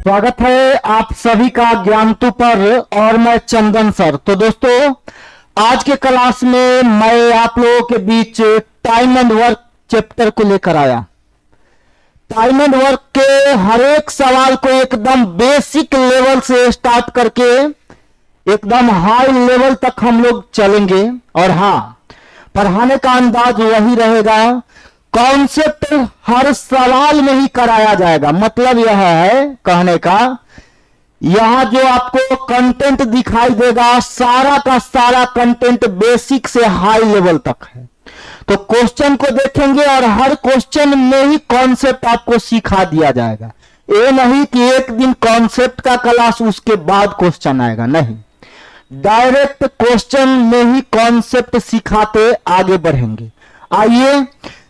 स्वागत है आप सभी का ज्ञानतु पर और मैं चंदन सर। तो दोस्तों, आज के क्लास में मैं आप लोगों के बीच टाइम एंड वर्क चैप्टर को लेकर आया। टाइम एंड वर्क के हर एक सवाल को एकदम बेसिक लेवल से स्टार्ट करके एकदम हाई लेवल तक हम लोग चलेंगे। और हाँ, पढ़ाने का अंदाज वही रहेगा, कॉन्सेप्ट हर सवाल में ही कराया जाएगा। मतलब यह है कहने का, यहां जो आपको कंटेंट दिखाई देगा सारा का सारा कंटेंट बेसिक से हाई लेवल तक है। तो क्वेश्चन को देखेंगे और हर क्वेश्चन में ही कॉन्सेप्ट आपको सिखा दिया जाएगा। ये नहीं कि एक दिन कॉन्सेप्ट का क्लास उसके बाद क्वेश्चन आएगा, नहीं, डायरेक्ट क्वेश्चन में ही कॉन्सेप्ट सिखाते आगे बढ़ेंगे। आइए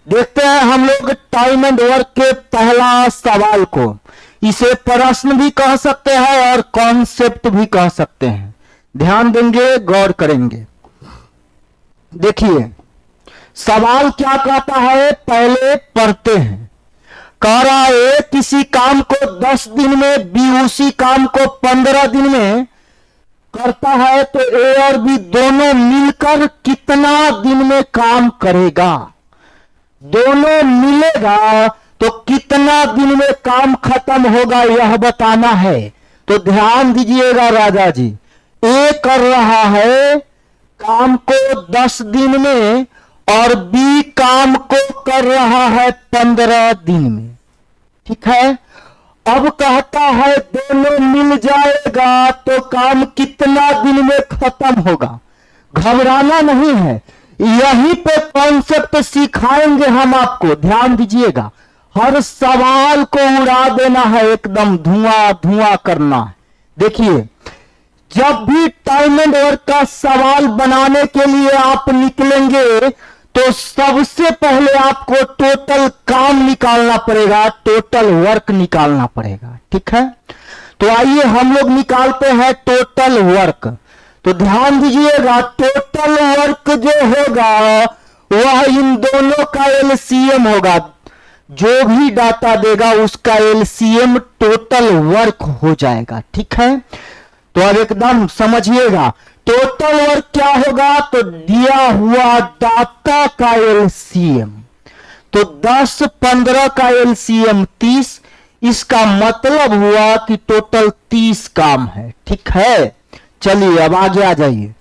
देखते हैं हम लोग टाइम एंड वर्क के पहला सवाल को। इसे प्रश्न भी कह सकते हैं और कॉन्सेप्ट भी कह सकते हैं। ध्यान देंगे, गौर करेंगे। देखिए सवाल क्या कहता है, पहले पढ़ते हैं। कह रहा है किसी काम को 10 दिन में, बी उसी काम को 15 दिन में करता है, तो ए और बी दोनों मिलकर कितना दिन में काम करेगा। दोनों मिलेगा तो कितना दिन में काम खत्म होगा यह बताना है। तो ध्यान दीजिएगा राजा जी, ए कर रहा है काम को 10 दिन में और बी काम को कर रहा है 15 दिन में। ठीक है, अब कहता है दोनों मिल जाएगा तो काम कितना दिन में खत्म होगा। घबराना नहीं है, यहीं पे कॉन्सेप्ट सिखाएंगे हम आपको। ध्यान दीजिएगा, हर सवाल को उड़ा देना है, एकदम धुआं धुआं करना है। देखिए, जब भी टाइम एंड वर्क का सवाल बनाने के लिए आप निकलेंगे तो सबसे पहले आपको टोटल काम निकालना पड़ेगा, टोटल वर्क निकालना पड़ेगा। ठीक है, तो आइए हम लोग निकालते हैं टोटल वर्क। तो ध्यान दीजिएगा, टोटल वर्क जो होगा वह इन दोनों का एलसीएम होगा। जो भी डाटा देगा उसका एलसीएम टोटल वर्क हो जाएगा। ठीक है, तो अब एकदम समझिएगा, टोटल वर्क क्या होगा, तो दिया हुआ डाटा का एलसीएम। तो 10 15 का एलसीएम 30, इसका मतलब हुआ कि टोटल 30 काम है। ठीक है, चलिए अब आगे आ जाइए।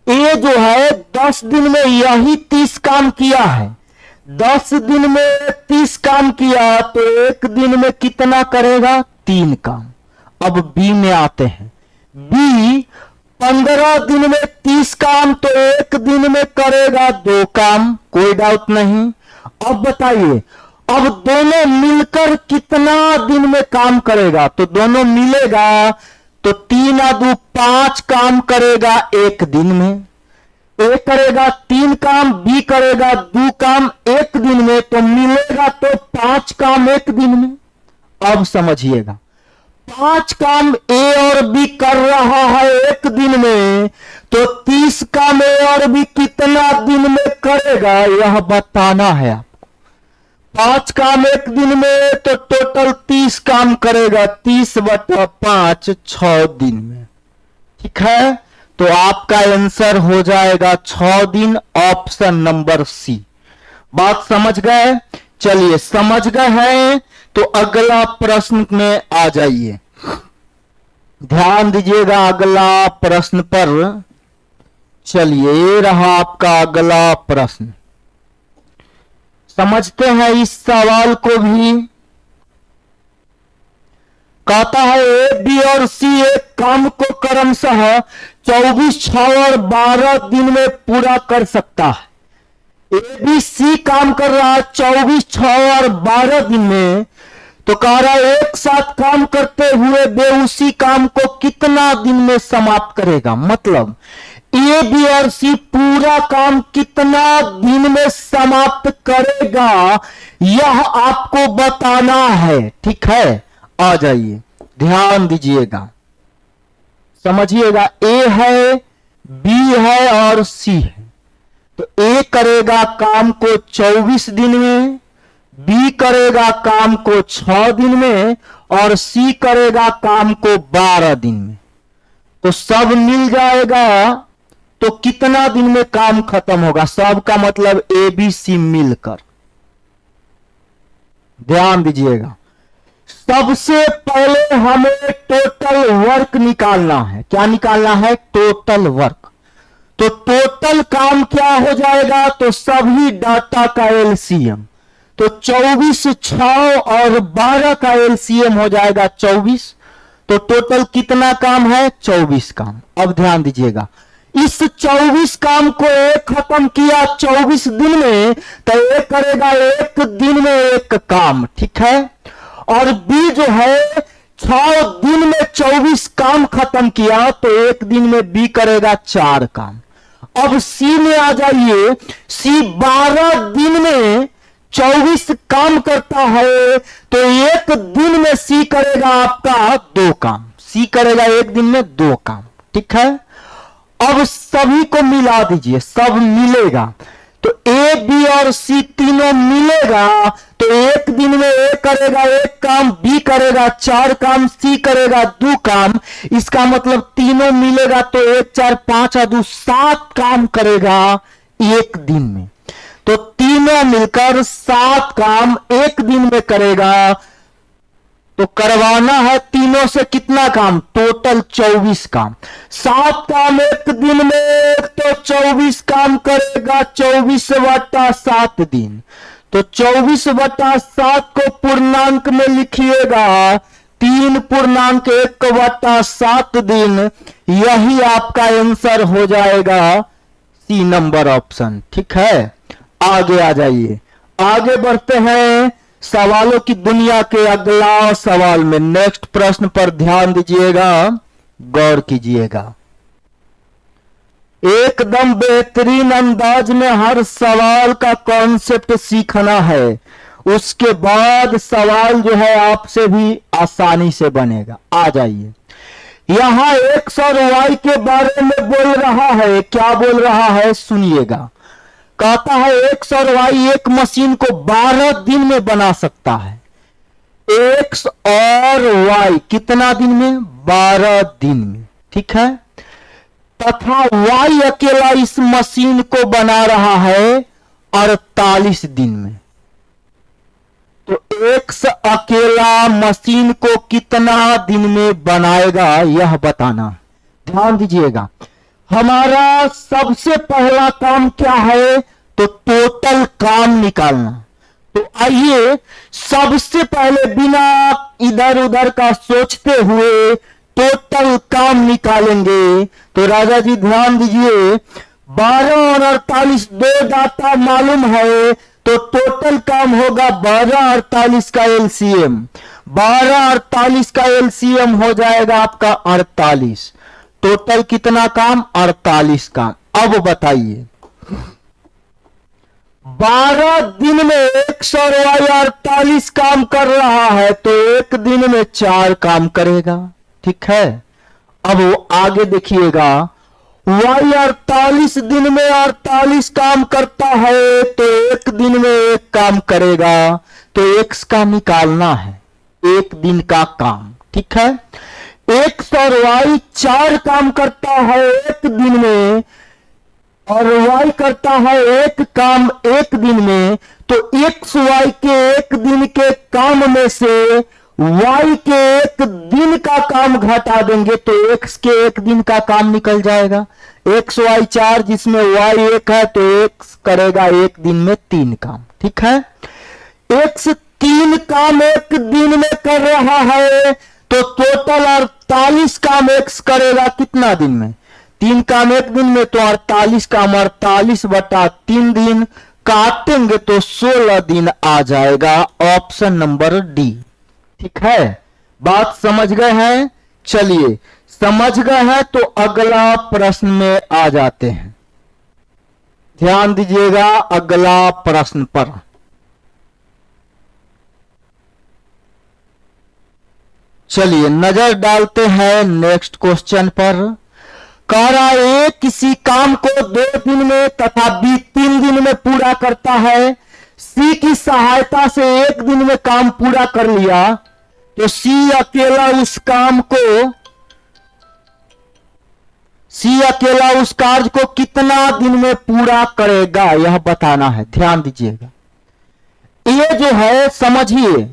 ए जो है 10 दिन में यही 30 काम किया है। 10 दिन में 30 काम किया तो एक दिन में कितना करेगा, 3 काम। अब बी में आते हैं। बी 15 दिन में 30 काम तो एक दिन में करेगा 2 काम, कोई डाउट नहीं। अब बताइए, अब दोनों मिलकर कितना दिन में काम करेगा, तो दोनों मिलेगा तो 3 और 2 5 काम करेगा एक दिन में। ए करेगा 3 काम, बी करेगा 2 काम एक दिन में, तो मिलेगा तो 5 काम एक दिन में। अब समझिएगा, 5 काम ए और बी कर रहा है एक दिन में, तो 30 काम ए और बी कितना दिन में करेगा यह बताना है आपको। 5 काम एक दिन में तो टोटल 30 काम करेगा, 30/5 6 दिन में। ठीक है, तो आपका आंसर हो जाएगा 6 दिन, ऑप्शन नंबर सी। बात समझ गए? चलिए, समझ गए हैं तो अगला प्रश्न में आ जाइए। ध्यान दीजिएगा अगला प्रश्न पर। चलिए, ये रहा आपका अगला प्रश्न। समझते हैं इस सवाल को भी। कहता है ए बी और सी एक काम को क्रमशः 24 6 और 12 दिन में पूरा कर सकता है। ए बी सी काम कर रहा है 24 6 और 12 दिन में, तो कह रहा है एक साथ काम करते हुए वे उसी काम को कितना दिन में समाप्त करेगा। मतलब ए बी और सी पूरा काम कितना दिन में समाप्त करेगा यह आपको बताना है। ठीक है, आ जाइए, ध्यान दीजिएगा, समझिएगा। ए है, बी है और सी है। तो ए करेगा काम को 24 दिन में, बी करेगा काम को 6 दिन में और सी करेगा काम को 12 दिन में, तो सब मिल जाएगा। तो कितना दिन में काम खत्म होगा? सब का मतलब ए बी सी मिलकर। ध्यान दीजिएगा, सबसे पहले हमें टोटल वर्क निकालना है। क्या निकालना है? Total work. तो टोटल काम क्या हो जाएगा? तो सभी डाटा का एलसीएम। तो 24 6 और 12 का एलसीएम हो जाएगा 24। तो टोटल कितना काम है? 24 काम। अब ध्यान दीजिएगा, इस 24 काम को एक खत्म किया 24 दिन में, तो एक करेगा एक दिन में एक काम, ठीक है। और बी जो है 6 दिन में 24 काम खत्म किया, तो एक दिन में बी करेगा 4 काम। अब सी में आ जाइए, सी 12 दिन में 24 काम करता है, तो एक दिन में सी करेगा आपका 2 काम। सी करेगा एक दिन में 2 काम, ठीक है। अब सभी को मिला दीजिए, सब मिलेगा। तो ए बी और सी तीनों मिलेगा, तो एक दिन में ए करेगा 1 काम, बी करेगा 4 काम, सी करेगा 2 काम। इसका मतलब तीनों मिलेगा तो 1 4 5 और 2 7 काम करेगा एक दिन में। तो तीनों मिलकर 7 काम एक दिन में करेगा। तो करवाना है तीनों से कितना काम? टोटल 24 काम। 7 काम एक दिन में, तो 24 काम करेगा 24/7 दिन। तो 24/7 को पूर्णांक में लिखिएगा 3.1/7 दिन। यही आपका आंसर हो जाएगा सी नंबर ऑप्शन, ठीक है। आगे आ जाइए, आगे बढ़ते हैं सवालों की दुनिया के अगला सवाल में। नेक्स्ट प्रश्न पर ध्यान दीजिएगा, गौर कीजिएगा। एकदम बेहतरीन अंदाज में हर सवाल का कॉन्सेप्ट सीखना है, उसके बाद सवाल जो है आपसे भी आसानी से बनेगा। आ जाइए, यहां एक्स और वाई के बारे में बोल रहा है। क्या बोल रहा है? सुनिएगा। कहता है एक्स और वाई एक मशीन को 12 दिन में बना सकता है। एक्स और वाई कितना दिन में? 12 दिन में, ठीक है। तथा वाई अकेला इस मशीन को बना रहा है 48 दिन में। तो एक्स अकेला मशीन को कितना दिन में बनाएगा, यह बताना। ध्यान दीजिएगा, हमारा सबसे पहला काम क्या है? तो टोटल काम निकालना। तो आइए सबसे पहले बिना इधर उधर का सोचते हुए टोटल काम निकालेंगे। तो राजा जी ध्यान दीजिए, 12 और 48 दो डाटा मालूम है, तो टोटल काम होगा 12 48 का एलसीएम। 12 48 का एलसीएम हो जाएगा आपका 48। टोटल कितना काम? 48 काम। अब बताइए, 12 दिन में 148 काम कर रहा है, तो एक दिन में 4 काम करेगा, ठीक है। अब वो आगे देखिएगा, वाई 48 दिन में 48 काम करता है, तो एक दिन में 1 काम करेगा। तो एक्स का निकालना है, एक दिन का काम, ठीक है। एक्स और वाई 4 काम करता है एक दिन में, और वाई करता है 1 काम एक दिन में। तो एक्स वाई के एक दिन के काम में से वाई के एक दिन का काम घटा देंगे, तो एक्स के एक दिन का काम निकल जाएगा। एक्स वाई 4 जिसमें वाई 1 है, तो एक्स करेगा एक दिन में 3 काम, ठीक है। एक्स 3 काम एक दिन में कर रहा है, तो टोटल 48 काम एक्स करेगा कितना दिन में? 3 काम एक दिन में, तो 48 काम 48/3 दिन काटेंगे तो 16 दिन आ जाएगा। ऑप्शन नंबर डी, ठीक है। बात समझ गए हैं? चलिए, समझ गए हैं तो अगला प्रश्न में आ जाते हैं। ध्यान दीजिएगा अगला प्रश्न पर। चलिए नजर डालते हैं नेक्स्ट क्वेश्चन पर। कह रहा है किसी काम को 2 दिन में तथा बी 3 दिन में पूरा करता है। सी की सहायता से 1 दिन में काम पूरा कर लिया। तो सी अकेला उस कार्य को कितना दिन में पूरा करेगा, यह बताना है। ध्यान दीजिएगा, ये जो है समझिए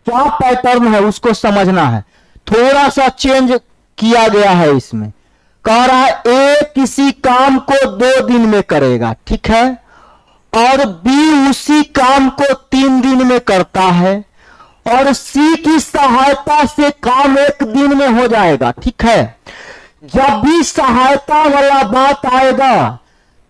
क्या पैटर्न है उसको समझना है। थोड़ा सा चेंज किया गया है इसमें। कह रहा है ए किसी काम को 2 दिन में करेगा, ठीक है, और बी उसी काम को 3 दिन में करता है, और सी की सहायता से काम 1 दिन में हो जाएगा, ठीक है। जब भी सहायता वाला बात आएगा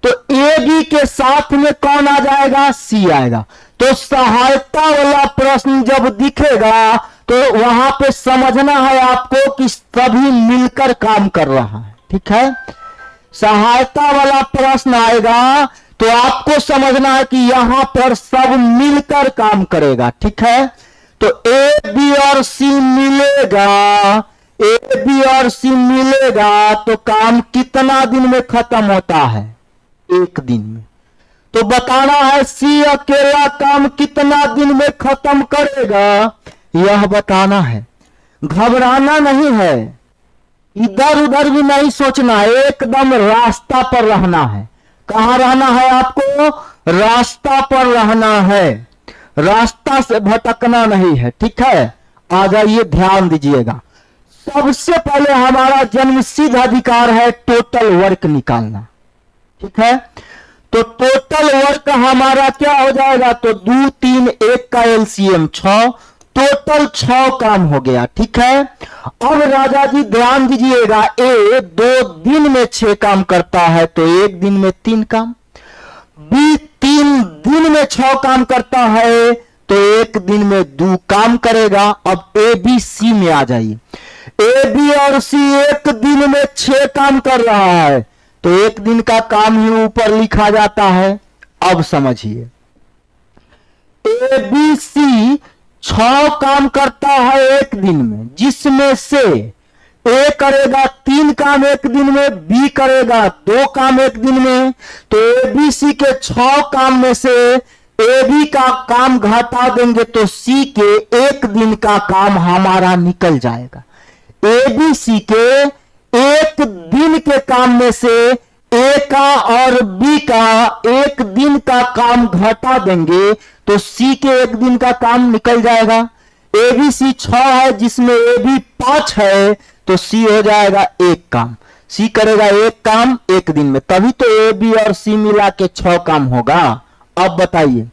तो ए बी के साथ में कौन आ जाएगा, सी आएगा। तो सहायता वाला प्रश्न जब दिखेगा तो वहां पे समझना है आपको कि सभी मिलकर काम कर रहा है, ठीक है। सहायता वाला प्रश्न आएगा तो आपको समझना है कि यहां पर सब मिलकर काम करेगा, ठीक है। तो ए बी और सी मिलेगा, ए बी और सी मिलेगा तो काम कितना दिन में खत्म होता है, 1 दिन में। तो बताना है सी अकेला काम कितना दिन में खत्म करेगा, यह बताना है। घबराना नहीं है, इधर उधर भी नहीं सोचना है, एकदम रास्ता पर रहना है। कहां रहना है आपको, रास्ता पर रहना है, रास्ता से भटकना नहीं है, ठीक है। आ जाइए, ध्यान दीजिएगा। सबसे पहले हमारा जन्मसिद्ध अधिकार है टोटल वर्क निकालना, ठीक है। तो टोटल वर्क हमारा क्या हो जाएगा, तो 2 3 1 का एलसीएम 6, टोटल 6 काम हो गया, ठीक है। अब राजा जी ध्यान दीजिएगा, ए 2 दिन में 6 काम करता है तो 1 दिन में 3 काम, बी 3 दिन में 6 काम करता है तो 1 दिन में 2 काम करेगा। अब ए बी सी में आ जाइए, ए बी और सी 1 दिन में 6 काम कर रहा है तो 1 दिन का काम ही ऊपर लिखा जाता है। अब समझिए, ए बी सी 6 काम करता है 1 दिन में, जिसमें से ए करेगा 3 काम 1 दिन में, बी करेगा 2 काम 1 दिन में। तो ए बी सी के 6 काम में से ए बी का काम घटा देंगे तो सी के 1 दिन का काम हमारा निकल जाएगा। ए बी सी के 1 दिन के काम में से ए का और बी का 1 दिन का काम घटा देंगे तो सी के 1 दिन का काम निकल जाएगा। ए बी सी 6 है जिसमें ए बी 5 है तो सी हो जाएगा 1 काम, सी करेगा 1 काम 1 दिन में, तभी तो ए बी और सी मिला के 6 काम होगा। अब बताइए,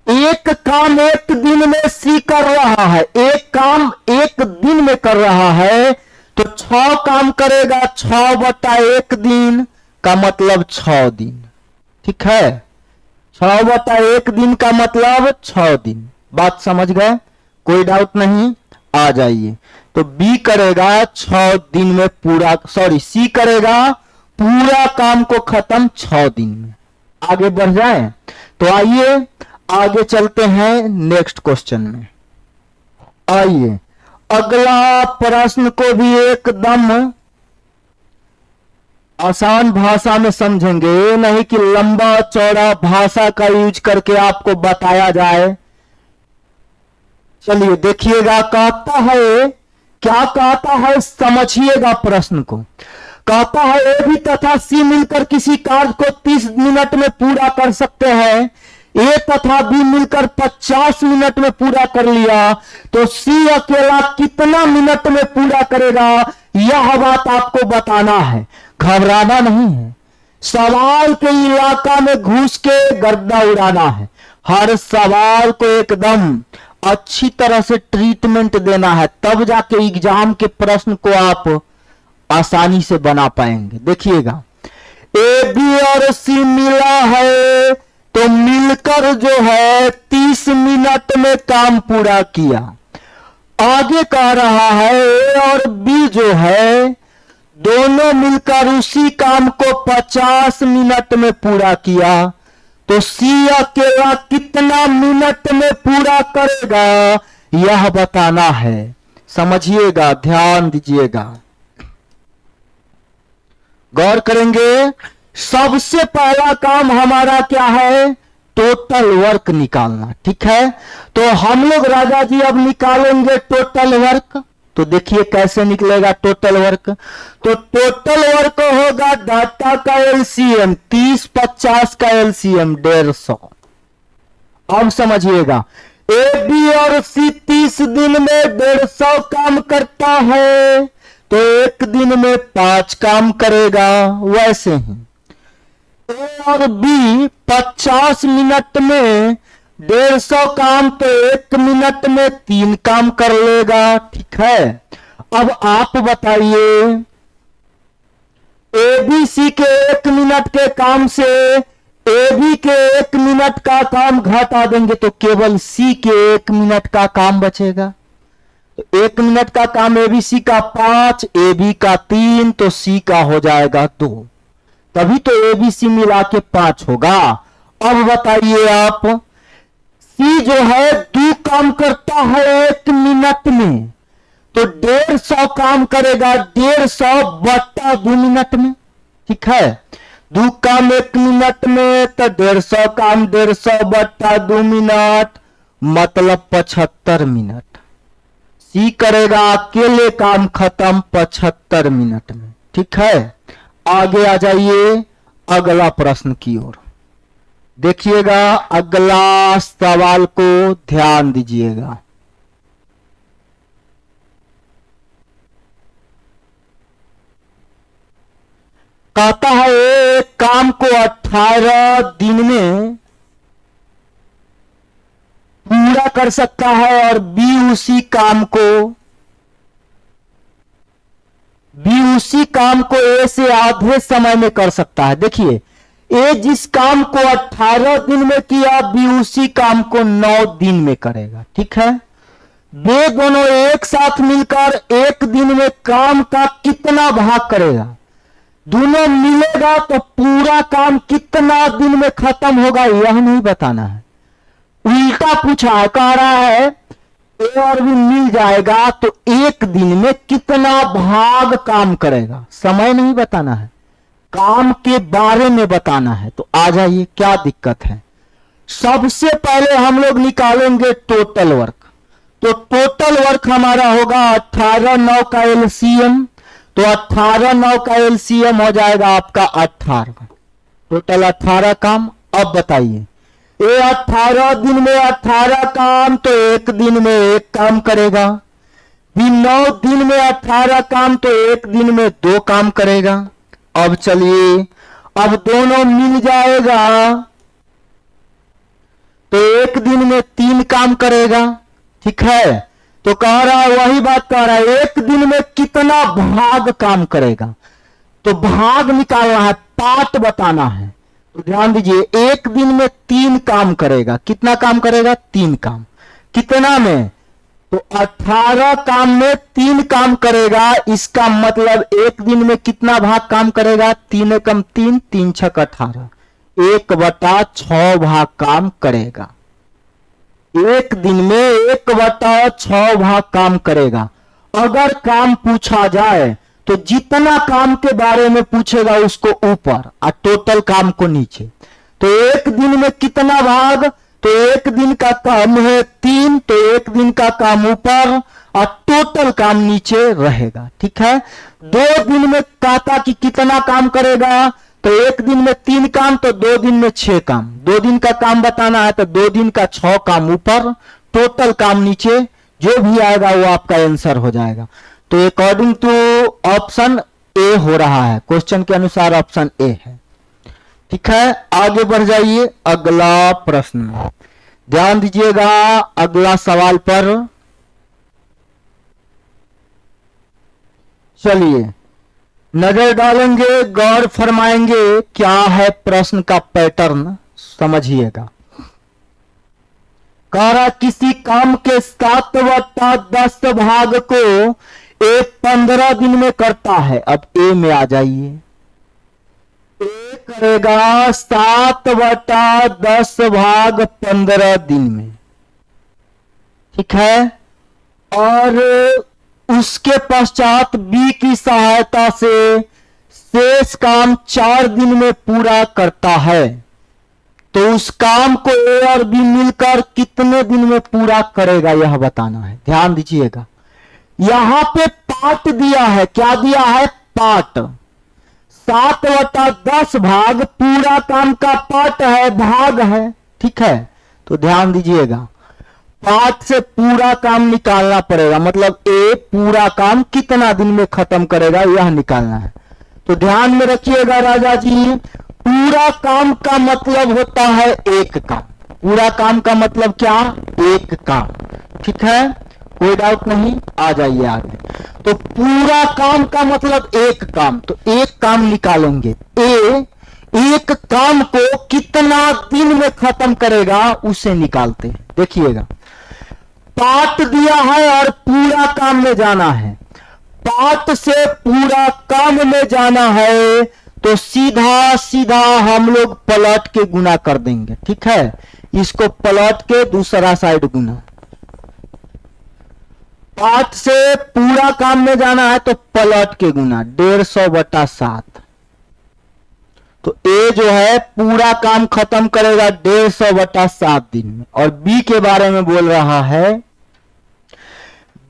1 काम 1 दिन में सी कर रहा है, 1 काम 1 दिन में कर रहा है तो 6 काम करेगा, 6/1 दिन का मतलब 6 दिन, ठीक है। 6/1 दिन का मतलब 6 दिन। बात समझ गए, कोई डाउट नहीं। आ जाइए, तो बी करेगा 6 दिन में पूरा, सी करेगा पूरा काम को खत्म 6 दिन में। आगे बढ़ जाए तो आइए आगे चलते हैं नेक्स्ट क्वेश्चन में। आइए अगला प्रश्न को भी एकदम आसान भाषा में समझेंगे, नहीं कि लंबा चौड़ा भाषा का यूज करके आपको बताया जाए। चलिए देखिएगा, कहता है, क्या कहता है समझिएगा प्रश्न को। कहता है ए बी तथा सी मिलकर किसी कार्य को 30 मिनट में पूरा कर सकते हैं, ए तथा बी मिलकर 50 मिनट में पूरा कर लिया तो सी अकेला कितना मिनट में पूरा करेगा, यह बात आपको बताना है। घबराना नहीं है, सवाल के इलाका में घुस के गर्दा उड़ाना है। हर सवाल को एकदम अच्छी तरह से ट्रीटमेंट देना है, तब जाके एग्जाम के प्रश्न को आप आसानी से बना पाएंगे। देखिएगा, ए बी और सी मिला है तो मिलकर जो है 30 मिनट में काम पूरा किया। आगे कह रहा है ए और बी जो है दोनों मिलकर उसी काम को 50 मिनट में पूरा किया तो सी अकेला कितना मिनट में पूरा करेगा, यह बताना है। समझिएगा, ध्यान दीजिएगा, गौर करेंगे। सबसे पहला काम हमारा क्या है, टोटल वर्क निकालना, ठीक है। तो हम लोग राजा जी अब निकालेंगे टोटल वर्क। तो देखिए कैसे निकलेगा टोटल वर्क। तो टोटल वर्क होगा डाटा का एलसीएम 30 50 का एलसीएम 150। अब समझिएगा, ए बी और सी 30 दिन में 150 काम करता है, तो एक दिन में 5 काम करेगा। वैसे ही ए और बी 50 मिनट में 150 काम, तो एक मिनट में 3 काम कर लेगा। ठीक है, अब आप बताइए, ए बी सी के 1 मिनट के काम से ए बी के 1 मिनट का काम घटा देंगे तो केवल सी के 1 मिनट का काम बचेगा। तो 1 मिनट का काम ए बी सी का 5, ए बी का 3, तो सी का हो जाएगा 2। तभी तो ए बी सी मिला के 5 होगा। अब बताइए आप, सी जो है 2 काम करता है 1 मिनट में, तो 150 काम करेगा 150 बटा 2 मिनट में। ठीक है, 2 काम 1 मिनट में, तो 150 काम 150 बटा 2 मिनट, मतलब 75 मिनट। सी करेगा अकेले काम खत्म 75 मिनट में। ठीक है, आगे आ जाइए अगला प्रश्न की ओर। देखिएगा अगला सवाल को ध्यान दीजिएगा। कहता है एक काम को 18 दिन में पूरा कर सकता है और बी उसी काम को ए से आधे समय में कर सकता है। देखिए, ए जिस काम को 18 दिन में किया, बी उसी काम को 9 दिन में करेगा। ठीक है, वे दोनों एक साथ मिलकर एक दिन में काम का कितना भाग करेगा। दोनों मिलेगा तो पूरा काम कितना दिन में खत्म होगा यह नहीं बताना है, उल्टा पूछा है। कह रहा है ए और बी मिल जाएगा तो एक दिन में कितना भाग काम करेगा, समय नहीं बताना है, काम के बारे में बताना है। तो आ जाइए, क्या दिक्कत है। सबसे पहले हम लोग निकालेंगे टोटल वर्क। तो टोटल वर्क हमारा होगा 18 9 का एलसीएम, तो 18 9 का एलसीएम हो जाएगा आपका 18। टोटल 18 काम। अब बताइए, ये 18 दिन में 18 काम, तो एक दिन में 1 काम करेगा। भी 9 दिन में 18 काम, तो एक दिन में 2 काम करेगा। अब चलिए, अब दोनों मिल जाएगा तो एक दिन में 3 काम करेगा। ठीक है, तो कह रहा है, वही बात कह रहा है, एक दिन में कितना भाग काम करेगा। तो भाग निकालना है, पार्ट बताना है। तो ध्यान दीजिए, एक दिन में 3 काम करेगा। कितना काम करेगा? 3 काम। कितना में? तो 18 काम में 3 काम करेगा। इसका मतलब एक दिन में कितना भाग काम करेगा? 3 एकम 3, 3 छक 18, 1/6 भाग काम करेगा। एक दिन में 1/6 भाग काम करेगा। अगर काम पूछा जाए तो जितना काम के बारे में पूछेगा उसको ऊपर और टोटल काम को नीचे। तो एक दिन में कितना भाग? तो एक दिन का काम है 3, तो एक दिन का काम ऊपर और टोटल काम नीचे रहेगा। ठीक है, 2 दिन में कहता कि कितना काम करेगा, तो एक दिन में 3 काम, तो 2 दिन में 6 काम। 2 दिन का काम बताना है तो 2 दिन का 6 काम ऊपर, टोटल काम नीचे। जो भी आएगा वो आपका आंसर हो जाएगा। तो अकॉर्डिंग टू ऑप्शन ए हो रहा है, क्वेश्चन के अनुसार ऑप्शन ए है। ठीक है, आगे बढ़ जाइए अगला प्रश्न में ध्यान दीजिएगा। अगला सवाल पर चलिए नजर डालेंगे, गौर फरमाएंगे क्या है प्रश्न का पैटर्न, समझिएगा। कह रहा किसी काम के 7/10 भाग को ए 15 दिन में करता है। अब ए में आ जाइए, ए करेगा 7/10 भाग 15 दिन में। ठीक है, और उसके पश्चात बी की सहायता से शेष काम 4 दिन में पूरा करता है। तो उस काम को ए और बी मिलकर कितने दिन में पूरा करेगा यह बताना है। ध्यान दीजिएगा, यहां पे पार्ट दिया है। क्या दिया है? पार्ट। 7/10 भाग पूरा काम का पार्ट है, भाग है। ठीक है, तो ध्यान दीजिएगा, पार्ट से पूरा काम निकालना पड़ेगा। मतलब ए पूरा काम कितना दिन में खत्म करेगा यह निकालना है। तो ध्यान में रखिएगा राजा जी, पूरा काम का मतलब होता है एक काम। पूरा काम का मतलब क्या? एक काम। ठीक है, कोई डाउट नहीं, आ जाइए आगे। तो पूरा काम का मतलब एक काम, तो एक काम निकालेंगे। ए एक काम को कितना दिन में खत्म करेगा उसे निकालते हैं। देखिएगा, पार्ट दिया है और पूरा काम में जाना है। पार्ट से पूरा काम में जाना है तो सीधा सीधा हम लोग पलट के गुना कर देंगे। ठीक है, इसको पलट के दूसरा साइड गुना। पार्ट से पूरा काम में जाना है तो पलट के गुना 150/7। तो ए जो है पूरा काम खत्म करेगा 150/7 दिन में। और बी के बारे में बोल रहा है,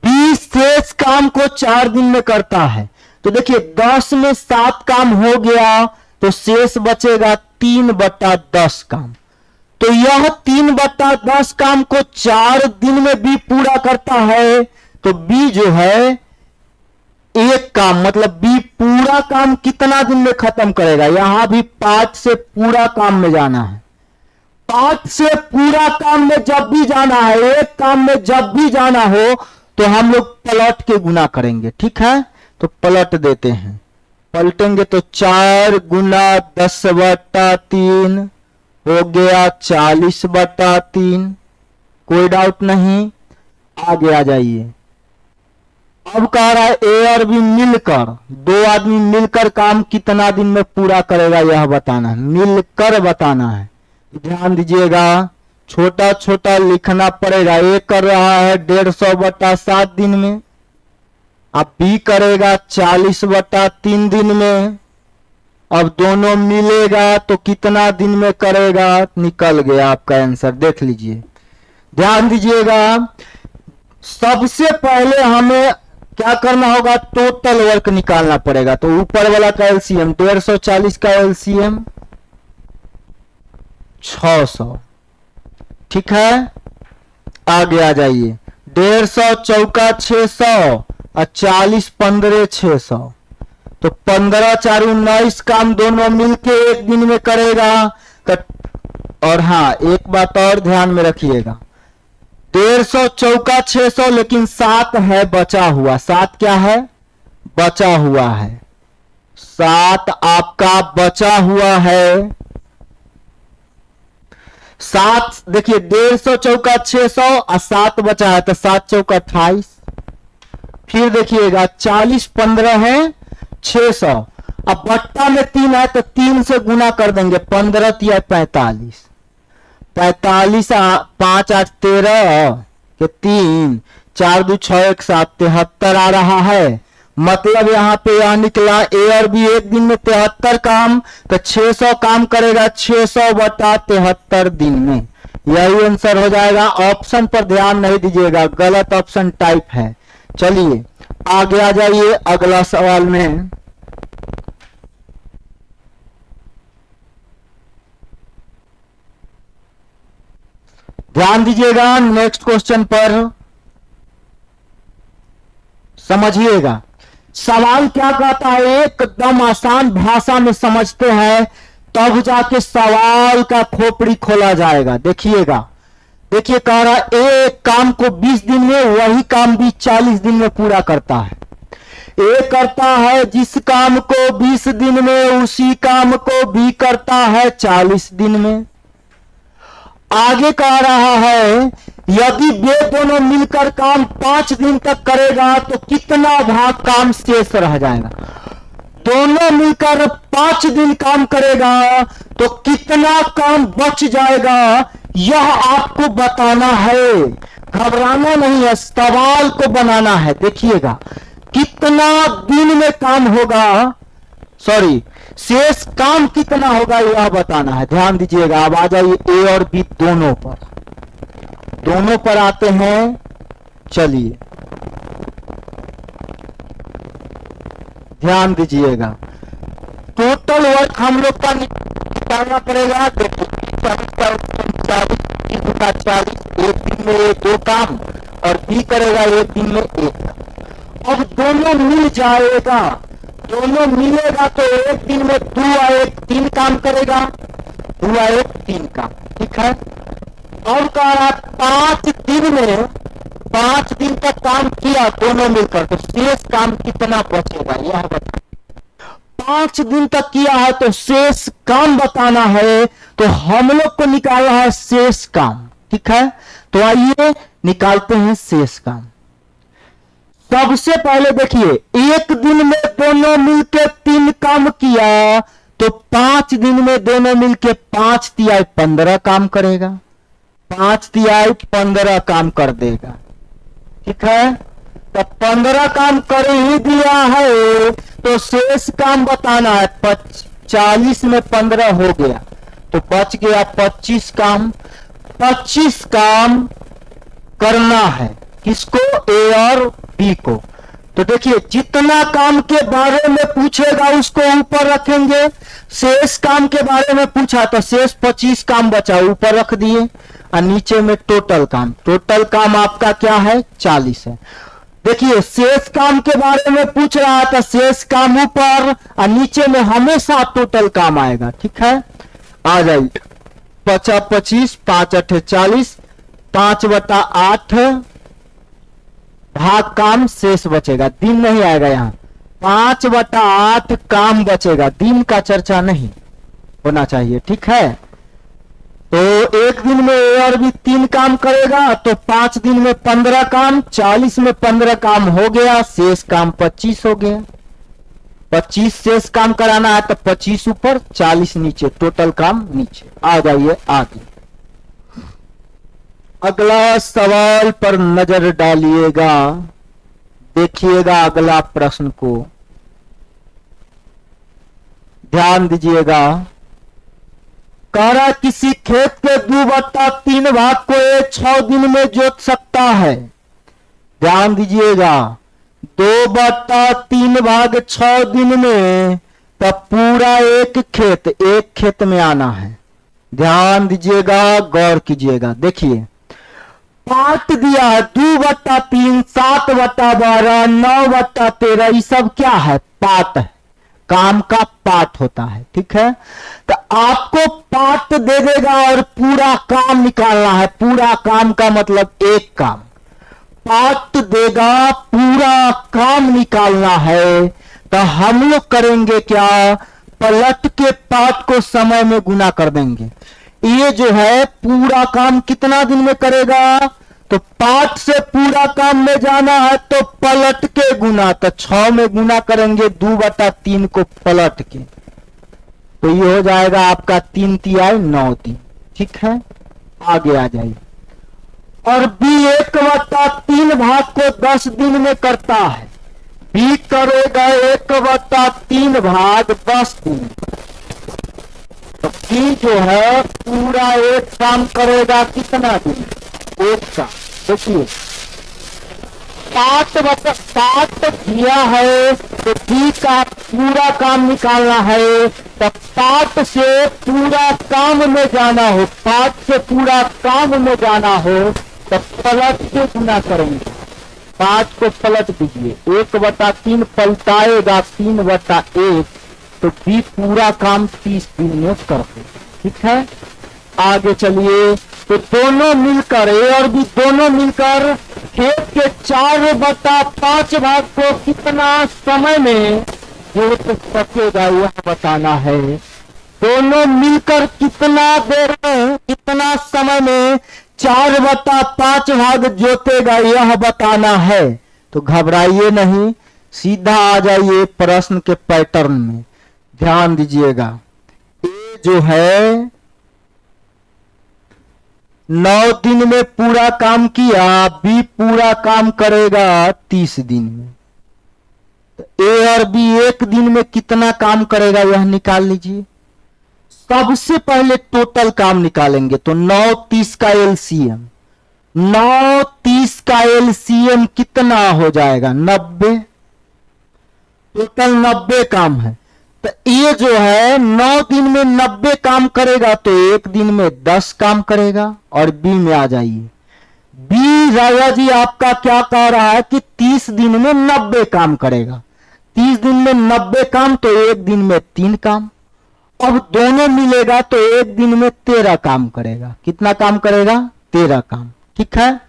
बी शेष काम को 4 दिन में करता है। तो देखिए 10 में 7 काम हो गया तो शेष बचेगा 3/10 काम। तो यह 3/10 काम को 4 दिन में बी पूरा करता है। तो बी जो है एक काम, मतलब बी पूरा काम कितना दिन में खत्म करेगा। यहां भी पार्ट से पूरा काम में जाना है। पार्ट से पूरा काम में जब भी जाना है, एक काम में जब भी जाना हो तो हम लोग पलट के गुना करेंगे। ठीक है, तो पलट देते हैं। पलटेंगे तो 4 गुना 10/3 हो गया 40/3। कोई डाउट नहीं, आगे आ जाइए। अब कह रहा है ए और बी मिलकर, दो आदमी मिलकर काम कितना दिन में पूरा करेगा यह बताना है, मिलकर बताना है। ध्यान दीजिएगा, छोटा छोटा लिखना पड़ेगा। ए कर रहा है 150/7 दिन में, अब बी करेगा 40/3 दिन में। अब दोनों मिलेगा तो कितना दिन में करेगा, निकल गया आपका आंसर। देख लीजिए, ध्यान दीजिएगा, सबसे पहले हमें क्या करना होगा, टोटल वर्क निकालना पड़ेगा। तो ऊपर वाला का एलसीएम 150 का एलसीएम 600। ठीक है, आगे आ जाइए। 150 चौका 600 और 40 15 600। तो 15 4 19 काम दोनों मिलके एक दिन में करेगा। और हाँ, एक बात और ध्यान में रखिएगा, 150 चौका 600, लेकिन 7 है बचा हुआ। 7 क्या है? बचा हुआ है। 7 आपका बचा हुआ है। 7 देखिए, 150 चौका 600 और 7 बचा है तो 7 चौका 28। फिर देखिएगा 40 15 है 600। अब बट्टा में 3 है तो 3 से गुना कर देंगे, 15 तिया 45। 45 5 8 13 के 3 4 2 6 1 7 73 आ रहा है। मतलब यहां पे यह निकला ए और बी एक दिन में 73 काम, तो 600 काम करेगा 600/73 दिन में। यही आंसर हो जाएगा। ऑप्शन पर ध्यान नहीं दीजिएगा, गलत ऑप्शन टाइप है। चलिए आगे आ जाइए अगला सवाल में। ध्यान दीजिएगा, नेक्स्ट क्वेश्चन पर समझिएगा। सवाल क्या कहता है, एकदम आसान भाषा में समझते हैं तब जाके सवाल का खोपड़ी खोला जाएगा। देखिएगा, देखिए कह रहा है एक काम को 20 दिन में, वही काम भी 40 दिन में पूरा करता है। ए करता है जिस काम को 20 दिन में, उसी काम को बी करता है 40 दिन में। आगे कह रहा है यदि वे दोनों मिलकर काम 5 दिन तक करेगा तो कितना भाग काम शेष रह जाएगा। दोनों मिलकर 5 दिन काम करेगा तो कितना काम बच जाएगा, यह आपको बताना है। घबराना नहीं है, सवाल को बनाना है। देखिएगा कितना दिन में काम होगा, सॉरी शेष काम कितना होगा यह बताना है। ध्यान दीजिएगा। अब आ जाइए ए और बी दोनों पर आते हैं। चलिए ध्यान दीजिएगा। टोटल वर्क हम लोग का निकालना पड़ेगा। देखो 40 एक दिन में ये 2 काम और बी करेगा एक दिन में 1 काम। अब दोनों मिल जाएगा, दोनों मिलेगा तो एक दिन में 2 या 1 3 काम करेगा, 2 या 1 3 काम। ठीक है। अब कह रहा 5 दिन में 5 दिन का काम किया दोनों मिलकर, तो शेष काम कितना बचेगा यह बता। 5 दिन तक किया है तो शेष काम बताना है, तो हम लोग को निकालना है शेष काम। ठीक है। तो आइए निकालते हैं शेष काम। सबसे पहले देखिए, एक दिन में दोनों मिलकर 3 काम किया तो 5 दिन में दोनों मिलकर 5 तिहाई 15 काम करेगा, 5 तिहाई 15 काम कर देगा। ठीक है। तो 15 काम कर ही दिया है तो शेष काम बताना है। 40 में 15 हो गया तो बच गया 25 काम। 25 काम करना है किसको, ए और बी को। तो देखिए जितना काम के बारे में पूछेगा उसको ऊपर रखेंगे। शेष काम के बारे में पूछा तो शेष 25 काम बचा ऊपर रख दिए और नीचे में टोटल काम आपका क्या है 40 है। देखिए शेष काम के बारे में पूछ रहा था, शेष काम ऊपर और नीचे में हमेशा टोटल काम आएगा। ठीक है। आ जाइए 50 25 5 8 40 5/8 भाग काम शेष बचेगा, दिन नहीं आएगा। यहाँ 5/8 काम बचेगा, दिन का चर्चा नहीं होना चाहिए। ठीक है। तो एक दिन में ए और बी 3 काम करेगा तो 5 दिन में 15 काम, 40 में 15 काम हो गया, शेष काम 25 हो गया। 25 शेष काम कराना है तो 25 ऊपर 40 नीचे, टोटल काम नीचे। आ जाइए आगे। अगला सवाल पर नजर डालिएगा, देखिएगा अगला प्रश्न को, ध्यान दीजिएगा। कह रहा किसी खेत के 2/3 भाग को 6 दिन में जोत सकता है। ध्यान दीजिएगा 2/3 भाग 6 दिन में, तब पूरा एक खेत में आना है। ध्यान दीजिएगा, गौर कीजिएगा। देखिए पार्ट दिया है 2/3, 7/12, 9/13, ये सब क्या है, पार्ट है, काम का पार्ट होता है। ठीक है। तो आपको पार्ट दे देगा और पूरा काम निकालना है। पूरा काम का मतलब एक काम, पार्ट देगा पूरा काम निकालना है। तो हम लोग करेंगे क्या, पलट के पार्ट को समय में गुना कर देंगे। ये जो है पूरा काम कितना दिन में करेगा, तो 5 से पूरा काम में जाना है तो पलट के गुना, तो 6 में गुना करेंगे 2/3 को पलट के, तो ये हो जाएगा आपका 3 तिहाई 9 दिन। ठीक है। आगे आ जाइए। और बी 1/3 भाग को 10 दिन में करता है। बी करेगा 1/3 भाग 10 दिन। तो बी जो है पूरा एक काम करेगा कितना दिन, एक का। देखिए 60 दिया है तो बी का पूरा काम निकालना है। तो 60 से पूरा काम में जाना हो, 60 से पूरा काम में जाना हो तो पलट के गुना करेंगे। 5 को पलट दीजिए, 1/3 पलटाएगा 3/1, तो बी पूरा काम 30 दिन में कर देगा। ठीक है। आगे चलिए। तो दोनों मिलकर, ए और बी दोनों मिलकर खेत के 4/5 भाग को कितना समय में जोत सकेगा यह बताना है। दोनों मिलकर कितना देर में, कितना समय में 4/5 भाग जोतेगा यह बताना है। तो घबराइए नहीं, सीधा आ जाइए प्रश्न के पैटर्न में। ध्यान दीजिएगा। ए जो है 9 दिन में पूरा काम किया, बी पूरा काम करेगा 30 दिन में। तो ए और बी एक दिन में कितना काम करेगा यह निकाल लीजिए। सबसे पहले टोटल काम निकालेंगे तो 9 30 का एलसीएम, 9 30 का एलसीएम कितना हो जाएगा 90। टोटल 90 काम है तो ये जो है 9 दिन में 90 काम करेगा तो एक दिन में 10 काम करेगा। और बी में आ जाइए, बी राजा जी आपका क्या कह रहा है कि 30 दिन में 90 काम करेगा। 30 दिन में 90 काम तो एक दिन में 3 काम। अब दोनों मिलेगा तो एक दिन में 13 काम करेगा। कितना काम करेगा 13 काम। ठीक है,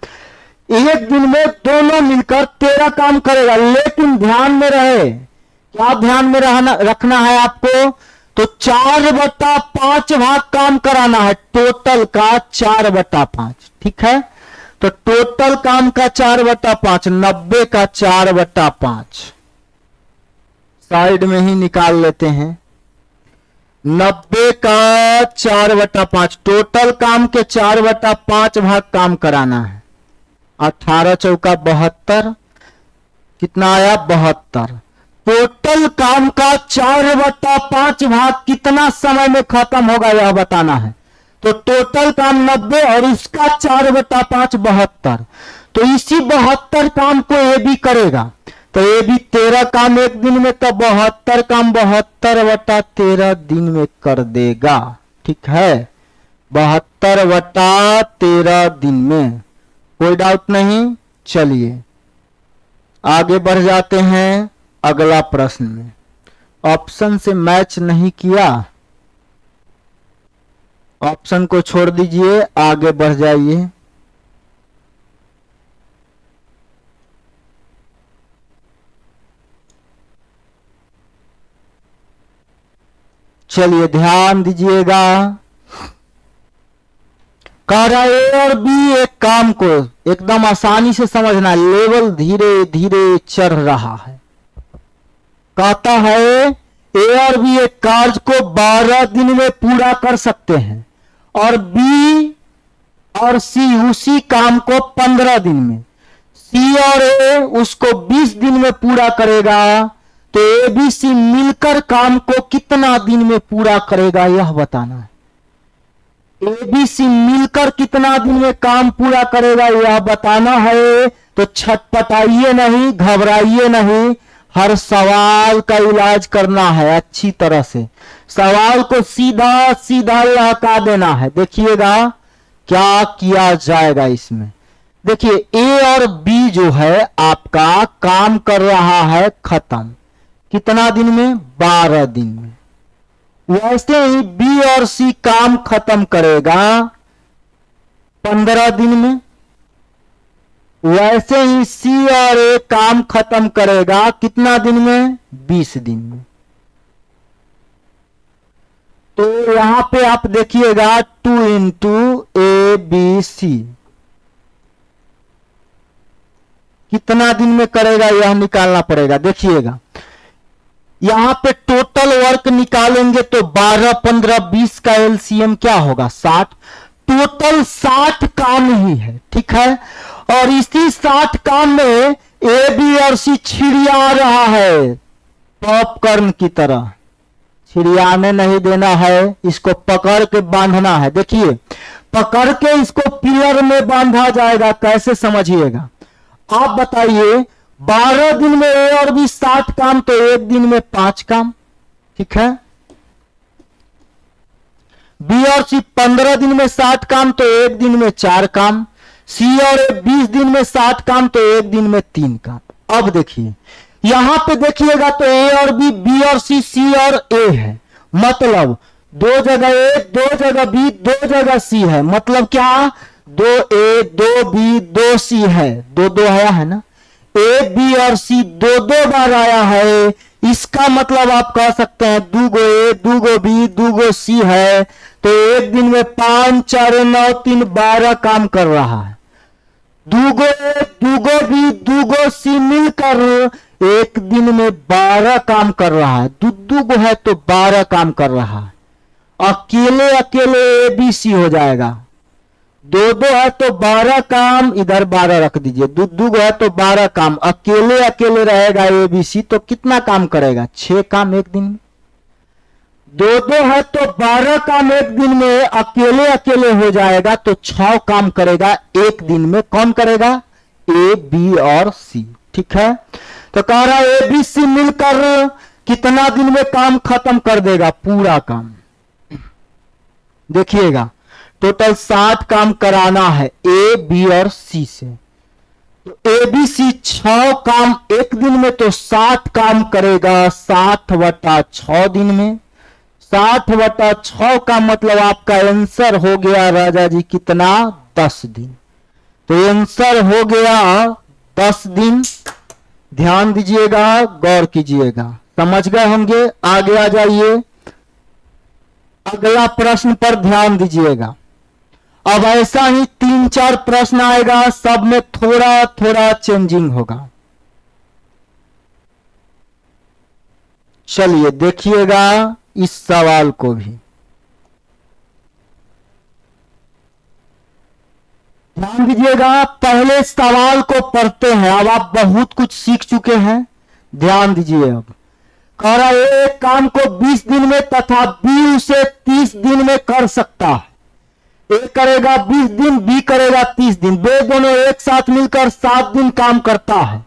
एक दिन में दोनों मिलकर 13 काम करेगा। लेकिन ध्यान में रहे, क्या ध्यान में रखना है आपको, तो 4/5 भाग काम कराना है टोटल का 4/5। ठीक है, तो टोटल काम का 4/5, 90 का 4/5 साइड में ही निकाल लेते हैं। 90 का 4/5 टोटल काम के 4/5 भाग काम कराना है। 18 चौका 72, कितना आया 72। टोटल काम का 4/5 भाग कितना समय में खत्म होगा यह बताना है। तो टोटल काम 90 और इसका 4/5 72, तो इसी 72 काम को ये भी करेगा तो ये भी 13 काम एक दिन में, तो 72 काम 72/13 दिन में कर देगा। ठीक है, 72/13 दिन में, कोई डाउट नहीं। चलिए आगे बढ़ जाते हैं अगला प्रश्न में। ऑप्शन से मैच नहीं किया, ऑप्शन को छोड़ दीजिए, आगे बढ़ जाइए। चलिए ध्यान दीजिएगा, कह रहा है ए और बी एक काम को एकदम आसानी से समझना, लेवल धीरे धीरे चढ़ रहा है। कहता है ए और बी एक कार्य को 12 दिन में पूरा कर सकते हैं और बी और सी उसी काम को 15 दिन में। सी और ए उसको 20 दिन में पूरा करेगा तो ए बी सी मिलकर काम को कितना दिन में पूरा करेगा यह बताना है। ए बी सी मिलकर कितना दिन में काम पूरा करेगा यह बताना है। तो छटपटाइए नहीं, घबराइए नहीं, हर सवाल का इलाज करना है अच्छी तरह से। सवाल को सीधा सीधा लहका देना है। देखिएगा क्या किया जाएगा इसमें। देखिए ए और बी जो है आपका काम कर रहा है खत्म, कितना दिन में 12 दिन में। वैसे ही बी और सी काम खत्म करेगा 15 दिन में। वैसे ही सी और ए काम खत्म करेगा कितना दिन में 20 दिन में। तो यहां पे आप देखिएगा 2 × ABC कितना दिन में करेगा यह निकालना पड़ेगा। देखिएगा यहां पे टोटल वर्क निकालेंगे तो 12 15 20 का एलसीएम क्या होगा 60। टोटल 60 काम ही है। ठीक है, और इसी 60 काम में ए बी और सी छिड़िया रहा है पॉपकॉर्न की तरह। छिड़ियाने नहीं देना है, इसको पकड़ के बांधना है। देखिए पकड़ के इसको पिलर में बांधा जाएगा, कैसे समझिएगा आप बताइए। 12 दिन में ए और बी 60 काम तो एक दिन में 5 काम। ठीक है, बी और सी 15 दिन में 60 काम तो एक दिन में 4 काम। सी और ए 20 दिन में 60 काम तो एक दिन में 3 काम। अब देखिए यहां पे देखिएगा तो ए और बी और सी और ए है, मतलब 2 जगह ए 2 जगह बी 2 जगह सी है। मतलब क्या 2 ए 2 बी 2 सी है, 2 आया है ना। ए बी और सी 2 बार आया है, इसका मतलब आप कह सकते हैं 2 गो ए 2 गो बी 2 गो सी है। तो एक दिन में 5 4 9 3 12 काम कर रहा है। 2 गो ए 2 गो बी 2 गो सी मिलकर एक दिन में 12 काम कर रहा है। 2 गो है तो 12 काम कर रहा है। अकेले अकेले ए बी सी हो जाएगा, दो दो है तो 12 काम, इधर 12 रख दीजिए। दो दो है तो 12 काम, अकेले अकेले रहेगा ABC तो कितना काम करेगा? 6 काम एक दिन में। दो दो है तो 12 काम एक दिन में, अकेले अकेले हो जाएगा तो 6 काम करेगा एक दिन में। कौन करेगा? A, B और C। ठीक है, तो कह रहा है ABC मिलकर कितना दिन में काम खत्म कर देगा? पूरा काम। देखिएगा टोटल 60 काम कराना है A, B और C से, तो ABC 6 काम एक दिन में, तो 60 काम करेगा 60/6 दिन में। 60/6 का मतलब आपका आंसर हो गया राजा जी कितना? 10 दिन। तो आंसर हो गया 10 दिन। ध्यान दीजिएगा, गौर कीजिएगा, समझ गए होंगे। आगे आ जाइए, अगला प्रश्न पर ध्यान दीजिएगा। अब ऐसा ही 3-4 प्रश्न आएगा, सब में थोड़ा थोड़ा चेंजिंग होगा। चलिए देखिएगा इस सवाल को भी, ध्यान दीजिएगा। पहले सवाल को पढ़ते हैं। अब आप बहुत कुछ सीख चुके हैं, ध्यान दीजिए। अब कह रहा है एक काम को 20 दिन में तथा B उसे 30 दिन में कर सकता है। A करेगा 20 दिन, B करेगा 30 दिन। वे दोनों एक साथ मिलकर 7 दिन काम करता है।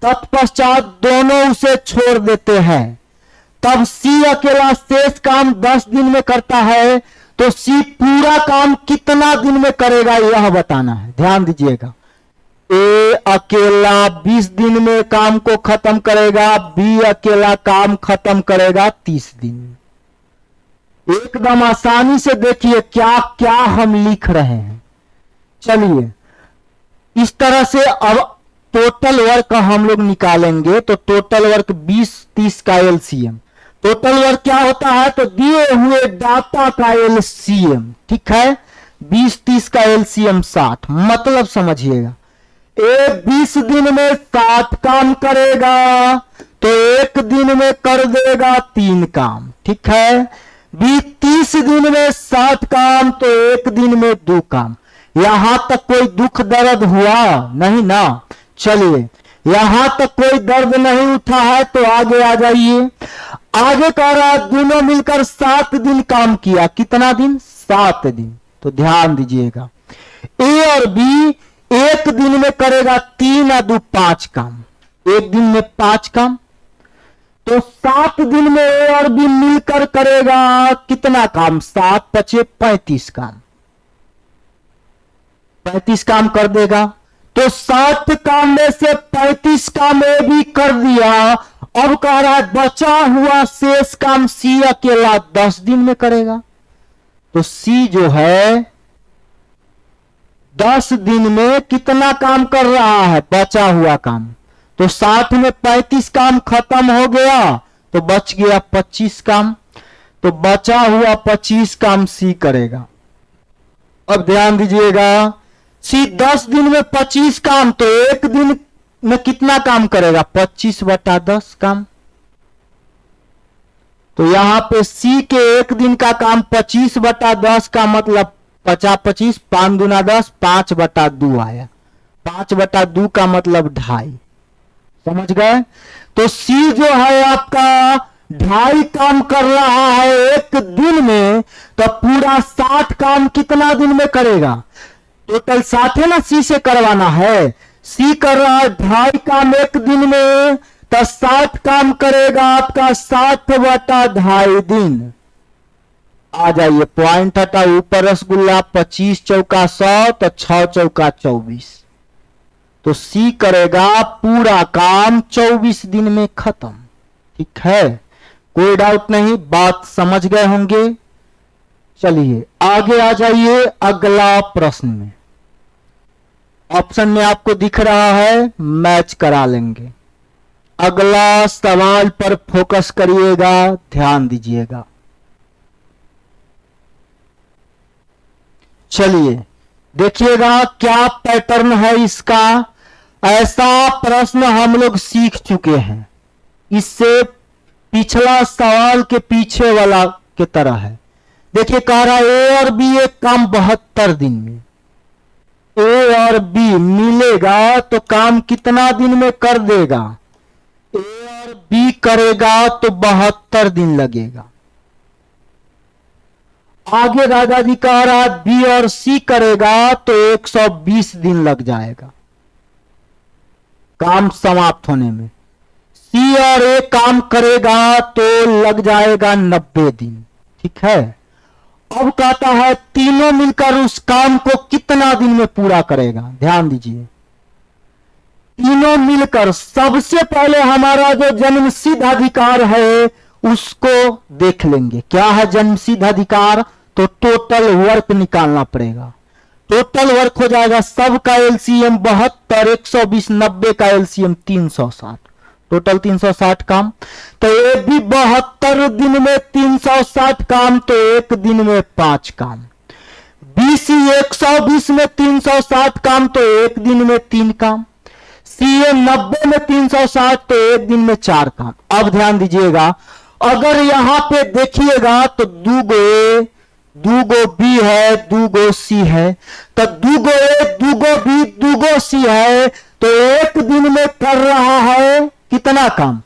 तत्पश्चात दोनों उसे छोड़ देते हैं। तब C अकेला शेष काम 10 दिन में करता है, तो C पूरा काम कितना दिन में करेगा यह बताना है। ध्यान दीजिएगा, A अकेला 20 दिन में काम को खत्म करेगा, B अकेला काम खत्म करेगा 30 दिन। एकदम आसानी से देखिए क्या क्या हम लिख रहे हैं। चलिए इस तरह से अब टोटल वर्क हम लोग निकालेंगे। तो टोटल वर्क 20-30 का LCM। टोटल वर्क क्या होता है? तो दिए हुए डाटा का LCM। ठीक है, 20-30 का LCM 60। मतलब समझिएगा, एक 20 दिन में 60 काम करेगा तो एक दिन में कर देगा 3 काम। ठीक है, 30 दिन में 60 काम तो एक दिन में 2 काम। यहां तक कोई दुख दर्द हुआ नहीं ना? चलिए यहां तक कोई दर्द नहीं उठा है तो आगे आ जाइए। आगे कह रहा है दोनों मिलकर 7 दिन काम किया। कितना दिन? 7 दिन। तो ध्यान दीजिएगा, A और B एक दिन में करेगा 3 और 2 5 काम, एक दिन में 5 काम। तो 7 दिन में A और B मिलकर करेगा कितना काम? 7×5 = 35 काम। 35 काम कर देगा। तो 60 काम में से 35 काम A भी कर दिया। अब कह रहा है बचा हुआ शेष काम C अकेला 10 दिन में करेगा। तो C जो है 10 दिन में कितना काम कर रहा है? बचा हुआ काम। तो 60 में 35 काम खत्म हो गया तो बच गया 25 काम। तो बचा हुआ 25 काम C करेगा। अब ध्यान दीजिएगा, C 10 दिन में 25 काम, तो एक दिन में कितना काम करेगा? 25/10 काम। तो यहां पे C के एक दिन का काम 25/10 का मतलब 50-25, 5 दूना 10, 5/2 आया। 5/2 का मतलब 2.5। समझ गए? तो C जो है आपका 2.5 काम कर रहा है एक दिन में, तो पूरा 60 काम कितना दिन में करेगा? टोटल 60 है ना, C से करवाना है। C कर रहा है 2.5 काम एक दिन में, तो 60 काम करेगा आपका 60/2.5 दिन। आ जाइए, पॉइंट हटा ऊपर रसगुल्ला। 25 चौका 100 तो 6 चौका 24। तो C करेगा पूरा काम 24 दिन में खत्म। ठीक है, कोई डाउट नहीं, बात समझ गए होंगे। चलिए आगे आ जाइए अगला प्रश्न में। ऑप्शन में आपको दिख रहा है, मैच करा लेंगे। अगला सवाल पर फोकस करिएगा, ध्यान दीजिएगा। चलिए देखिएगा क्या पैटर्न है इसका। ऐसा प्रश्न हम लोग सीख चुके हैं, इससे पिछला सवाल के पीछे वाला के तरह है। देखिए कह रहा है A और B एक काम 72 दिन में। ए और बी मिलेगा तो काम कितना दिन में कर देगा? ए और बी करेगा तो 72 दिन लगेगा। आगे राजा जी कह रहा है बी और सी करेगा तो 120 दिन लग जाएगा काम समाप्त होने में। सी और ए काम करेगा तो लग जाएगा 90 दिन। ठीक है, अब कहता है तीनों मिलकर उस काम को कितना दिन में पूरा करेगा? ध्यान दीजिए, तीनों मिलकर सबसे पहले हमारा जो जन्मसिद्ध अधिकार है उसको देख लेंगे। क्या है जन्मसिद्ध अधिकार? तो टोटल वर्क निकालना पड़ेगा। टोटल वर्क हो जाएगा सबका एलसीएम 72, 120, 90 का एलसीएम 360, टोटल 360 काम। तो ये भी 72 दिन में 360 काम, तो एक दिन में 5 काम। बीसी 120 में 360 काम, तो एक दिन में 3 काम। सीए 90 में 360, तो एक दिन में 4 काम। अब ध्यान दीजिएगा, अगर यहां पे देखिएगा तो दूगो बी है, दूगो सी है, तो दूगो ए, दूगो बी, दूगो सी है, तो एक दिन में कर रहा है कितना काम?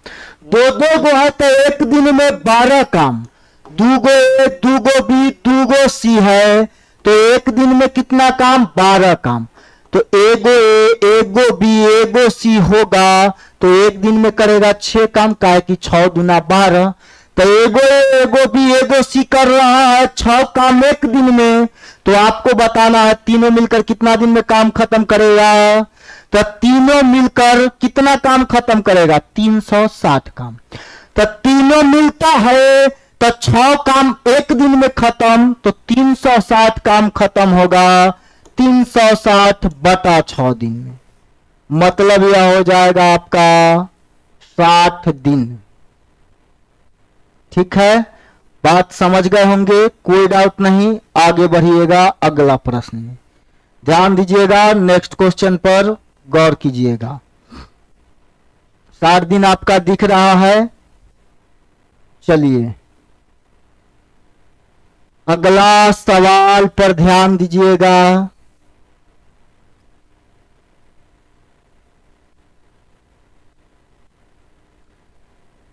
दो गो है तो एक दिन में 12 काम। दूगो ए, दूगो बी, दूगो सी है, तो एक दिन में कितना काम? 12 काम। तो एगो ए, एगो बी, एगो सी होगा तो एक दिन में करेगा 6 काम, काहे कि 6 दूना 12। तो एगो ए, एगो बी, एगो सी कर रहा है 6 काम एक दिन में। तो आपको बताना है तीनों मिलकर कितना दिन में काम खत्म करेगा? तो तीनों मिलकर कितना काम खत्म करेगा? 360 काम। तो तीनों मिलता है तो 6 काम एक दिन में खत्म, तो 360 काम खत्म होगा 360 बटा 6 दिन में। मतलब यह हो जाएगा आपका 60 दिन। ठीक है, बात समझ गए होंगे, कोई डाउट नहीं। आगे बढ़िएगा अगला प्रश्न में, ध्यान दीजिएगा, नेक्स्ट क्वेश्चन पर गौर कीजिएगा। 60 दिन आपका दिख रहा है। चलिए अगला सवाल पर ध्यान दीजिएगा।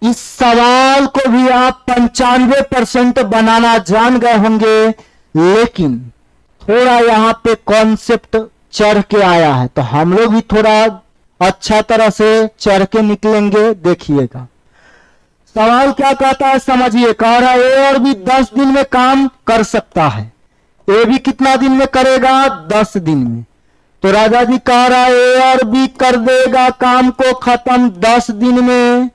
इस सवाल को भी आप 95% बनाना जान गए होंगे, लेकिन थोड़ा यहां पे कॉन्सेप्ट चढ़ के आया है, तो हम लोग भी थोड़ा अच्छा तरह से चढ़ के निकलेंगे। देखिएगा सवाल क्या कहता है, समझिए। कह रहा है ए और बी 10 दिन में काम कर सकता है। ए भी कितना दिन में करेगा? 10 दिन में। तो राजा जी कह रहा है ए और बी कर देगा काम को खत्म 10 दिन में,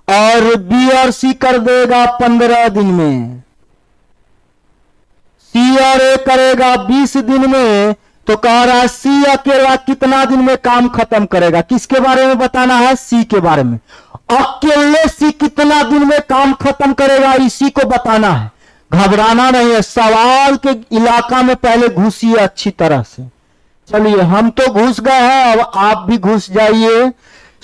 और बी और सी कर देगा 15 दिन में। सी और ए करेगा 20 दिन में। तो कह रहा है सी अकेला कितना दिन में काम खत्म करेगा? किसके बारे में बताना है? सी के बारे में। अकेले सी कितना दिन में काम खत्म करेगा, इसी को बताना है। घबराना नहीं है, सवाल के इलाका में पहले घुसिए अच्छी तरह से। चलिए हम तो घुस गए हैं, अब आप भी घुस जाइए।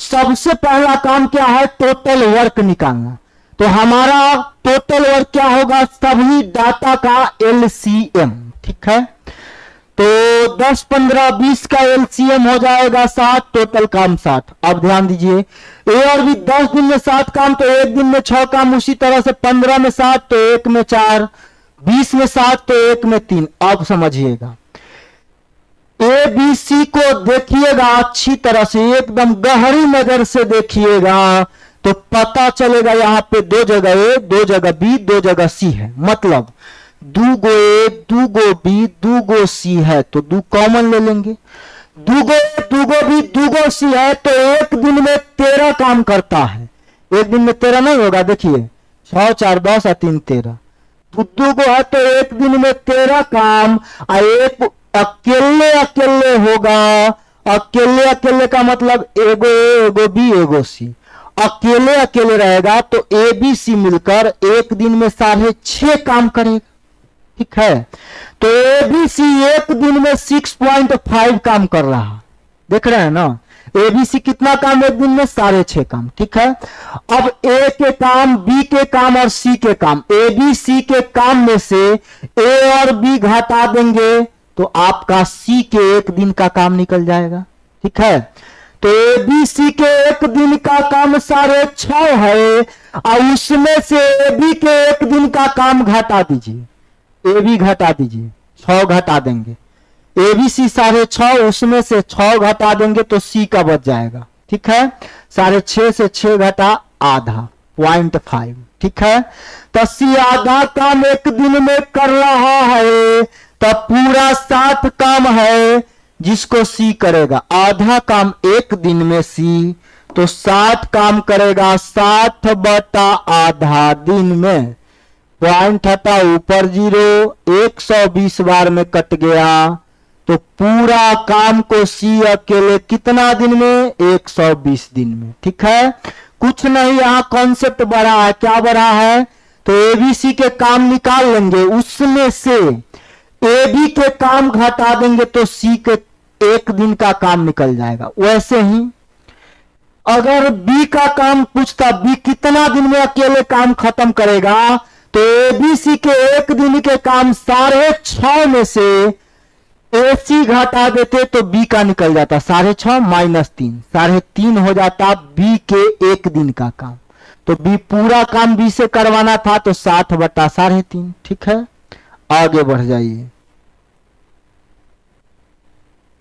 सबसे पहला काम क्या है? टोटल वर्क निकालना। तो हमारा टोटल वर्क क्या होगा? सभी डाटा का एलसीएम। ठीक है, तो 10, 15, 20 का एलसीएम हो जाएगा 60, टोटल काम 60। अब ध्यान दीजिए, ए और बी 10 दिन में 7 काम, तो एक दिन में 6 काम। उसी तरह से 15 में 7 तो एक में 4, 20 में 7 तो एक में 3। अब समझिएगा, ए बी सी को देखिएगा अच्छी तरह से, एकदम गहरी नजर से देखिएगा, तो पता चलेगा यहां पे 2 जगह ए, 2 जगह बी, 2 जगह सी है। मतलब दूगो ए, दूगो बी, दूगो सी है, तो 2 कॉमन ले लेंगे। दूगो ए, दूगो बी, दूगो सी है, तो एक दिन में 13 काम करता है। एक दिन में 13 नहीं होगा, देखिए 6, 4, 10 और 3, 13। दूगो है तो एक दिन में 13 काम, और एक अकेले अकेले होगा। अकेले अकेले का मतलब एगो ए, एगो बी, एगो सी। अकेले अकेले रहेगा तो ए बी सी मिलकर एक दिन में 6.5 काम करेगा। ठीक है, तो ए बी सी एक दिन में 6.5 काम कर रहा। देख रहे हैं ना, ए बी सी कितना काम एक दिन में? 6.5 काम। ठीक है, अब ए के काम, बी के काम और सी के काम, ए बी सी के काम में से ए और बी घटा देंगे तो आपका सी के एक दिन का काम निकल जाएगा। ठीक है, तो ए बी सी के एक दिन का काम 6.5 है और उसमें से ए बी के एक दिन का काम घटा दीजिए, ए बी घटा दीजिए, 6 घटा देंगे, ए बी सी 6.5 उसमें से 6 घटा देंगे तो सी का बच जाएगा। ठीक है, 6.5 से 6 घटा आधा 0.5। ठीक है, तो सी आधा काम एक दिन में कर रहा है, तब पूरा 7 काम है जिसको सी करेगा। आधा काम एक दिन में सी, तो 7 काम करेगा 7 बटा आधा दिन में। पॉइंट हटा ऊपर 0, 120 बार में कट गया, तो पूरा काम को सी अकेले कितना दिन में? 120 दिन में। ठीक है, कुछ नहीं, यहां कॉन्सेप्ट बढ़ा है। क्या बढ़ा है? तो एबीसी के काम निकाल लेंगे, उसमें से ए बी के काम घटा देंगे तो सी के एक दिन का काम निकल जाएगा। वैसे ही अगर बी का काम पूछता, बी कितना दिन में अकेले काम खत्म करेगा, तो ए बी सी के एक दिन के काम 6.5 में से ए सी घटा देते तो बी का निकल जाता 6.5 माइनस 3, 3.5 हो जाता बी के एक दिन का काम। तो बी पूरा काम बी से करवाना था तो 7 बटा 3.5। ठीक है, आगे बढ़ जाइए।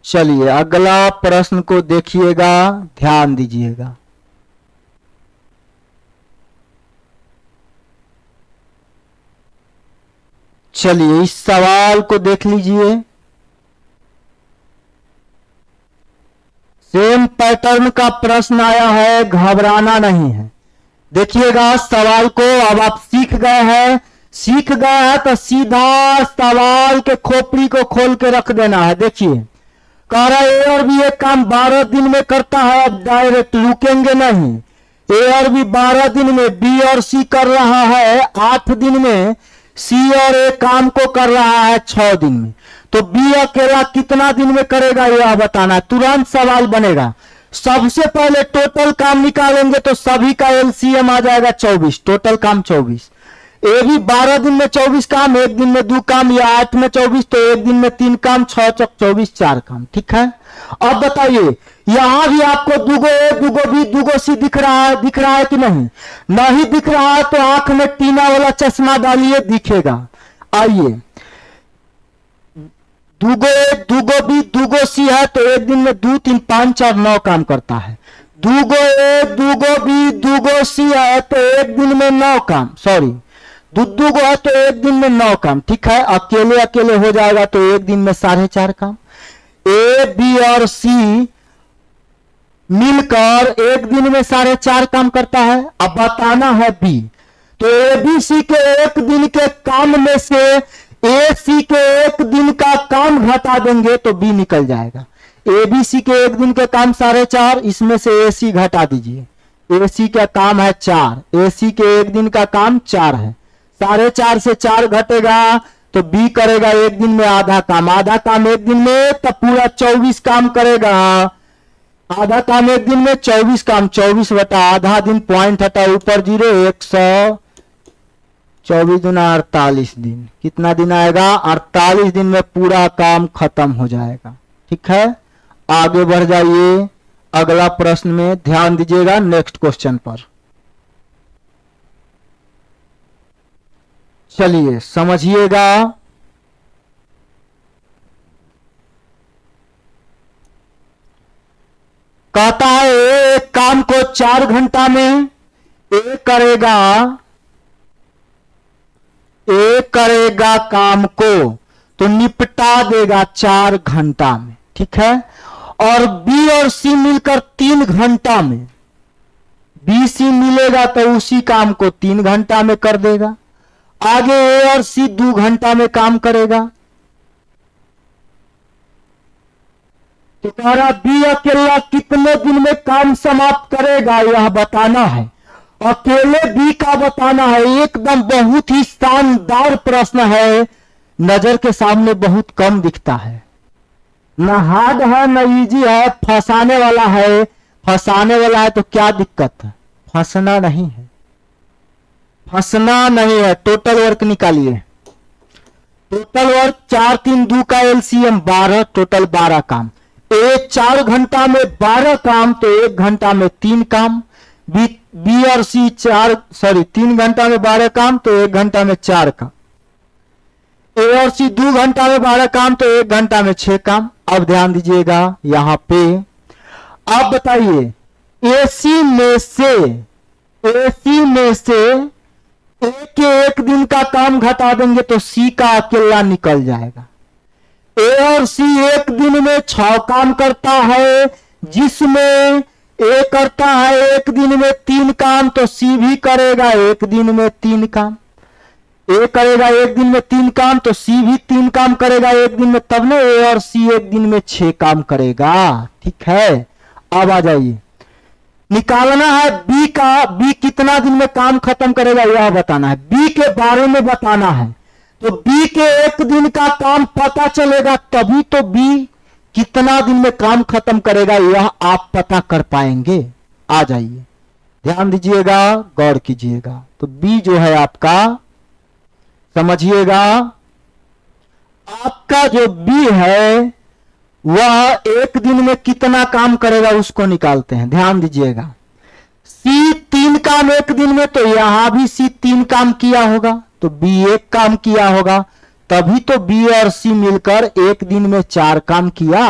चलिए अगला प्रश्न को देखिएगा, ध्यान दीजिएगा। चलिए इस सवाल को देख लीजिए। सेम पैटर्न का प्रश्न आया है, घबराना नहीं है। देखिएगा सवाल को, अब आप सीख गए हैं, तो सीधा सवाल के खोपड़ी को खोल के रख देना है। देखिए कह रहा है ए और बी एक काम 12 दिन में करता है, अब डायरेक्ट रुकेंगे नहीं। ए और बी 12 दिन में, बी और सी कर रहा है 8 दिन में, सी और ए काम को कर रहा है 6 दिन में। तो बी अकेला कितना दिन में करेगा यह बताना है। तुरंत सवाल बनेगा। सबसे पहले टोटल काम निकालेंगे तो सभी का एलसीएम आ जाएगा 24, टोटल काम 24। ए भी 12 दिन में 24 काम, एक दिन में 2 काम, या 8 में 24, तो एक दिन में 3 काम, 6 चौक 24, 4 काम। ठीक है, अब बताइए यहां भी आपको दुगो ए दुगो बी दुगो सी दिख रहा है कि नहीं? नहीं दिख रहा है तो आंख में टीना वाला चश्मा डालिए, दिखेगा। आइए, दुगो ए दुगो बी दुगो सी है तो एक दिन में 2 3 5 4 9 काम करता है। दुगो ए दुगो बी दुगो सी है तो एक दिन में 9 काम, सॉरी दुगो है तो एक दिन में 9 काम। ठीक है, अकेले अकेले हो जाएगा तो एक दिन में 4.5 काम। ए बी और सी मिलकर एक दिन में 4.5 काम करता है। अब बताना है बी, तो ए बी सी के एक दिन के काम में से ए सी के एक दिन का काम घटा देंगे तो बी निकल जाएगा। ए बी सी के एक दिन के काम 4.5, इसमें से ए सी घटा दीजिए। ए सी का काम है 4, ए सी के एक दिन का काम 4 है, 4.5 से 4 घटेगा तो बी करेगा एक दिन में आधा काम। आधा काम एक दिन में तब पूरा 24 काम करेगा। आधा काम एक दिन में 24 काम, 24 बटा आधा दिन, पॉइंट हटा ऊपर 0, 124 गुना 48 दिन। कितना दिन आएगा? 48 दिन में पूरा काम खत्म हो जाएगा। ठीक है, आगे बढ़ जाइए। अगला प्रश्न में ध्यान दीजिएगा, नेक्स्ट क्वेश्चन पर। चलिए समझिएगा। कहता है एक काम को 4 घंटा में ए करेगा काम को तो निपटा देगा 4 घंटा में। ठीक है, और बी और सी मिलकर 3 घंटा में, बी सी मिलेगा तो उसी काम को 3 घंटा में कर देगा। आगे ए और सी 2 घंटा में काम करेगा। तो कह रहा बी अकेला कितने दिन में काम समाप्त करेगा यह बताना है। अकेले बी का बताना है। एकदम बहुत ही शानदार प्रश्न है, नजर के सामने बहुत कम दिखता है। न हार्ड है न इजी है, फंसाने वाला है। फंसाने वाला है तो क्या दिक्कत है? फंसना नहीं है, फंसना नहीं है। टोटल वर्क निकालिए। टोटल वर्क 4 3 2 का एलसीएम 12, टोटल 12 काम। ए 4 घंटा में 12 काम तो 1 घंटा में 3 काम। बी और सी 3 घंटा में 12 काम तो 1 घंटा में 4 काम। ए और सी 2 घंटा में 12 काम तो 1 घंटा में 6 काम। अब ध्यान दीजिएगा यहां पे, आप बताइए एसी में से ए के 1 दिन का काम घटा देंगे तो सी का अकेला निकल जाएगा। ए और सी 1 दिन में 6 काम करता है, जिसमें ए करता है 1 दिन में 3 काम तो सी भी करेगा 1 दिन में 3 काम। ए करेगा 1 दिन में 3 काम तो सी भी 3 काम करेगा 1 दिन में, तब ना ए और सी 1 दिन में 6 काम करेगा। ठीक है, अब आ जाइए, निकालना है बी कितना दिन में काम खत्म करेगा यह बताना है, बी के बारे में बताना है। तो बी के 1 दिन का काम पता चलेगा तभी तो बी कितना दिन में काम खत्म करेगा यह आप पता कर पाएंगे। आ जाइए, ध्यान दीजिएगा, गौर कीजिएगा। तो बी जो है आपका, समझिएगा, आपका जो बी है वह 1 दिन में कितना काम करेगा उसको निकालते हैं। ध्यान दीजिएगा, सी 3 काम 1 दिन में तो यहां भी सी 3 काम किया होगा तो बी 1 काम किया होगा, तभी तो बी और सी मिलकर 1 दिन में 4 काम किया।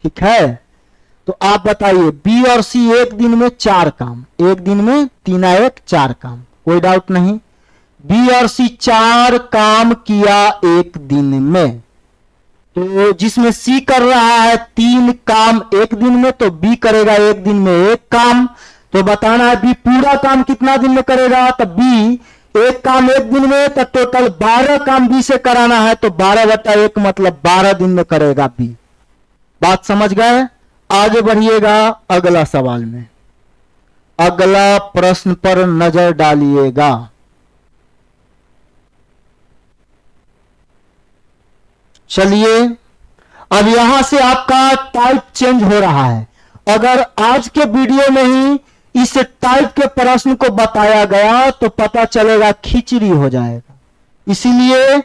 ठीक है, तो आप बताइए बी और सी 1 दिन में 4 काम, 1 दिन में 3 1 4 काम, कोई डाउट नहीं। बी और सी 4 काम किया 1 दिन में, तो जिसमें सी कर रहा है 3 काम 1 दिन में तो बी करेगा 1 दिन में 1 काम। तो बताना है बी पूरा काम कितना दिन में करेगा, तो बी 1 काम 1 दिन में, तो टोटल 12 काम बी से कराना है तो 12/1 मतलब 12 दिन में करेगा बी। बात समझ गए? आगे बढ़िएगा अगला सवाल में, अगला प्रश्न पर नजर डालिएगा। चलिए, अब यहां से आपका टाइप चेंज हो रहा है। अगर आज के वीडियो में ही इस टाइप के प्रश्न को बताया गया तो पता चलेगा खिचड़ी हो जाएगा। इसीलिए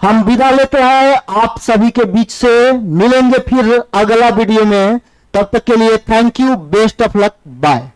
हम विदा लेते हैं, आप सभी के बीच से मिलेंगे फिर अगला वीडियो में। तब तक के लिए thank you, best of luck, bye.